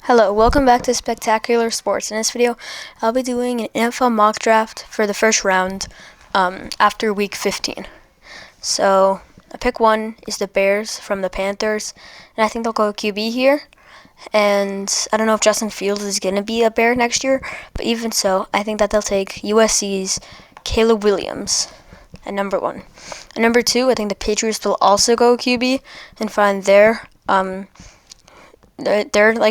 Hello, welcome back to Spectacular Sports. In this video, I'll be doing an NFL mock draft for the first round after week 15. So, pick one is the Bears from the Panthers, and I think they'll go QB here. And I don't know if Justin Fields is going to be a Bear next year, but even so, I think that they'll take USC's Caleb Williams at number one. At number two, I think the Patriots will also go QB and find their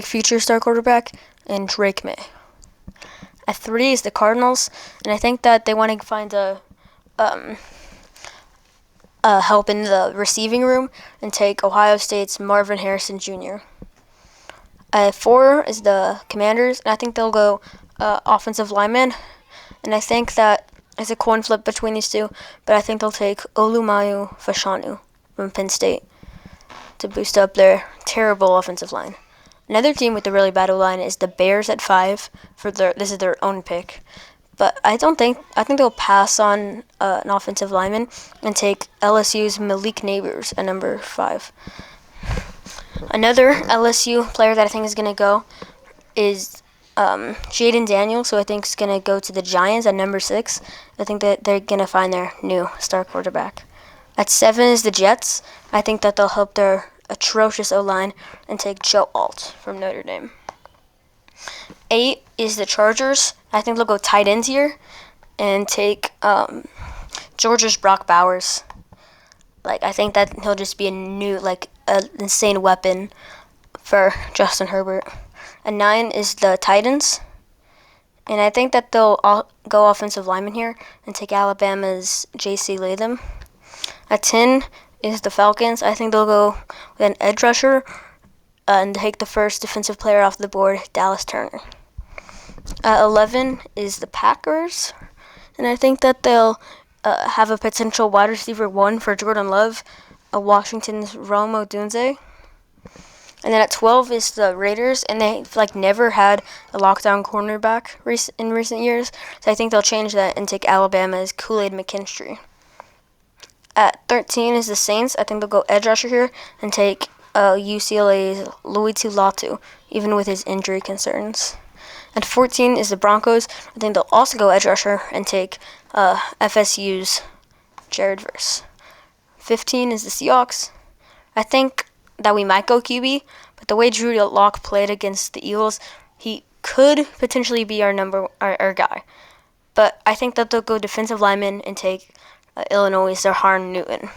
future star quarterback in Drake May. At three is the Cardinals, and I think that they want to find a help in the receiving room and take Ohio State's Marvin Harrison Jr. At four is the Commanders, and I think they'll go offensive lineman, and I think that it's a coin flip between these two, but I think they'll take Olumayu Fashanu from Penn State to boost up their terrible offensive line. Another team with a really bad O-line is the Bears at five. This is their own pick, but I think they'll pass on an offensive lineman and take LSU's Malik Neighbors at number five. Another LSU player that I think is going to go is Jaden Daniels, who I think is going to go to the Giants at number six. I think that they're going to find their new star quarterback. At seven is the Jets. I think that they'll help their atrocious O-line and take Joe Alt from Notre Dame. Eight is the Chargers. I think they'll go tight ends here and take Georgia's Brock Bowers. I think that he'll just be an insane weapon for Justin Herbert. At nine is the Titans, and I think that they'll all go offensive lineman here and take Alabama's J.C. Latham. At 10 is the Falcons. I think they'll go with an edge rusher and take the first defensive player off the board, Dallas Turner. At 11 is the Packers, and I think that they'll have a potential wide receiver one for Jordan Love, Washington's Rome Odunze. And then at 12 is the Raiders, and they've never had a lockdown cornerback in recent years, so I think they'll change that and take Alabama's Kool-Aid McKinstry. At 13 is the Saints. I think they'll go edge rusher here and take UCLA's Louis Latu, even with his injury concerns. At 14 is the Broncos. I think they'll also go edge rusher and take FSU's Jared Verse. 15 is the Seahawks. I think that we might go QB, but the way Drew Lock played against the Eagles, he could potentially be our guy. But I think that they'll go defensive lineman and take Illinois' Zahar Newton.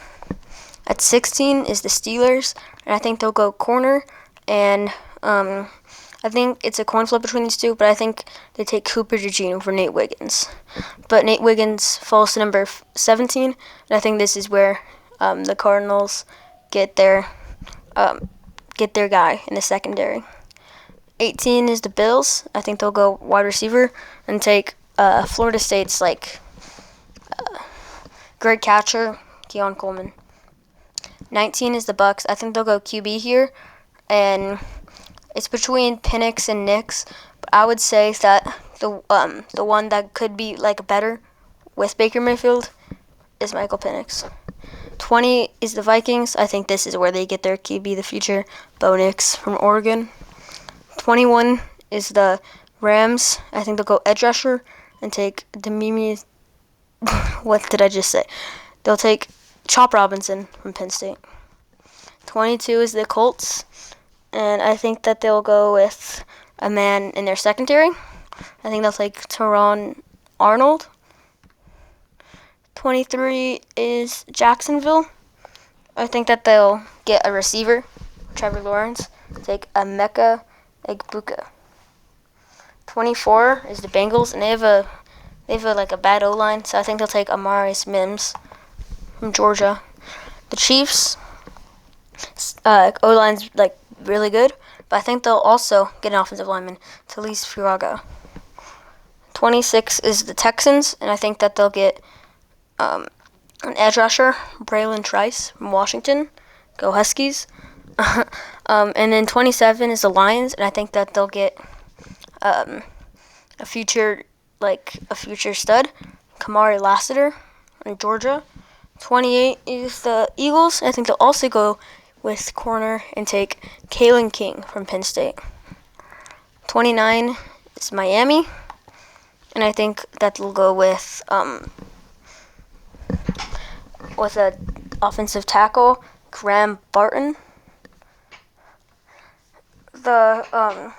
At 16 is the Steelers, and I think they'll go corner, and I think it's a coin flip between these two, but I think they take Cooper DeJean for Nate Wiggins. But Nate Wiggins falls to number 17, and I think this is where the Cardinals get their guy in the secondary. 18 is the Bills. I think they'll go wide receiver and take Florida State's great catcher, Keon Coleman. 19 is the Bucks. I think they'll go QB here, and it's between Penix and Nix. But I would say that the one that could be better with Baker Mayfield is Michael Penix. 20 is the Vikings. I think this is where they get their QB, the future, Bo Nix from Oregon. 21 is the Rams. I think they'll go edge rusher and take Demimi. What did I just say? They'll take Chop Robinson from Penn State. 22 is the Colts, and I think that they'll go with a man in their secondary. I think they'll take Teron Arnold. 23 is Jacksonville. I think that they'll get a receiver, Trevor Lawrence, take Emeka Egbuka. 24 is the Bengals, and they have a bad O-line, so I think they'll take Amaris Mims from Georgia. The Chiefs, O-line's really good, but I think they'll also get an offensive lineman, Talise Furaga. 26 is the Texans, and I think that they'll get an edge rusher, Braylon Trice from Washington. Go Huskies. And then 27 is the Lions, and I think that they'll get a future stud, Kamari Lassiter in Georgia. 28 is the Eagles. I think they'll also go with corner and take Kalen King from Penn State. 29 is Miami, and I think that will go with a offensive tackle, Graham Barton. The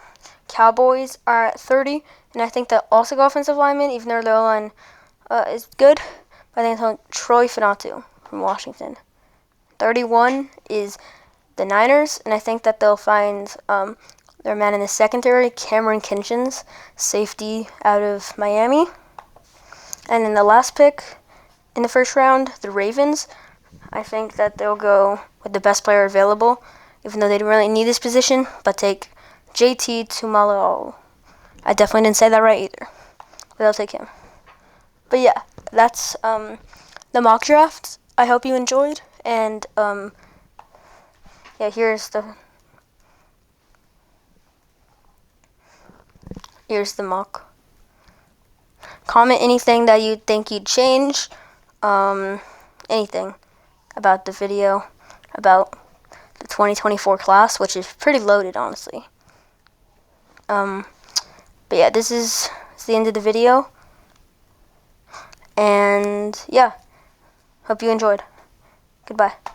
Cowboys are at 30, and I think that also go offensive lineman, even though their O-line is good. But I think it's Troy Finatu from Washington. 31 is the Niners, and I think that they'll find their man in the secondary, Cameron Kinchens, safety out of Miami. And then the last pick in the first round, the Ravens. I think that they'll go with the best player available, even though they don't really need this position, but take JT Tuimoloau. I definitely didn't say that right either, but they'll take him. But yeah, that's the mock draft. I hope you enjoyed, and yeah, here's the mock. Comment anything that you think you'd change, anything about the video, about the 2024 class, which is pretty loaded, honestly. But yeah, this is the end of the video, and yeah, hope you enjoyed. Goodbye.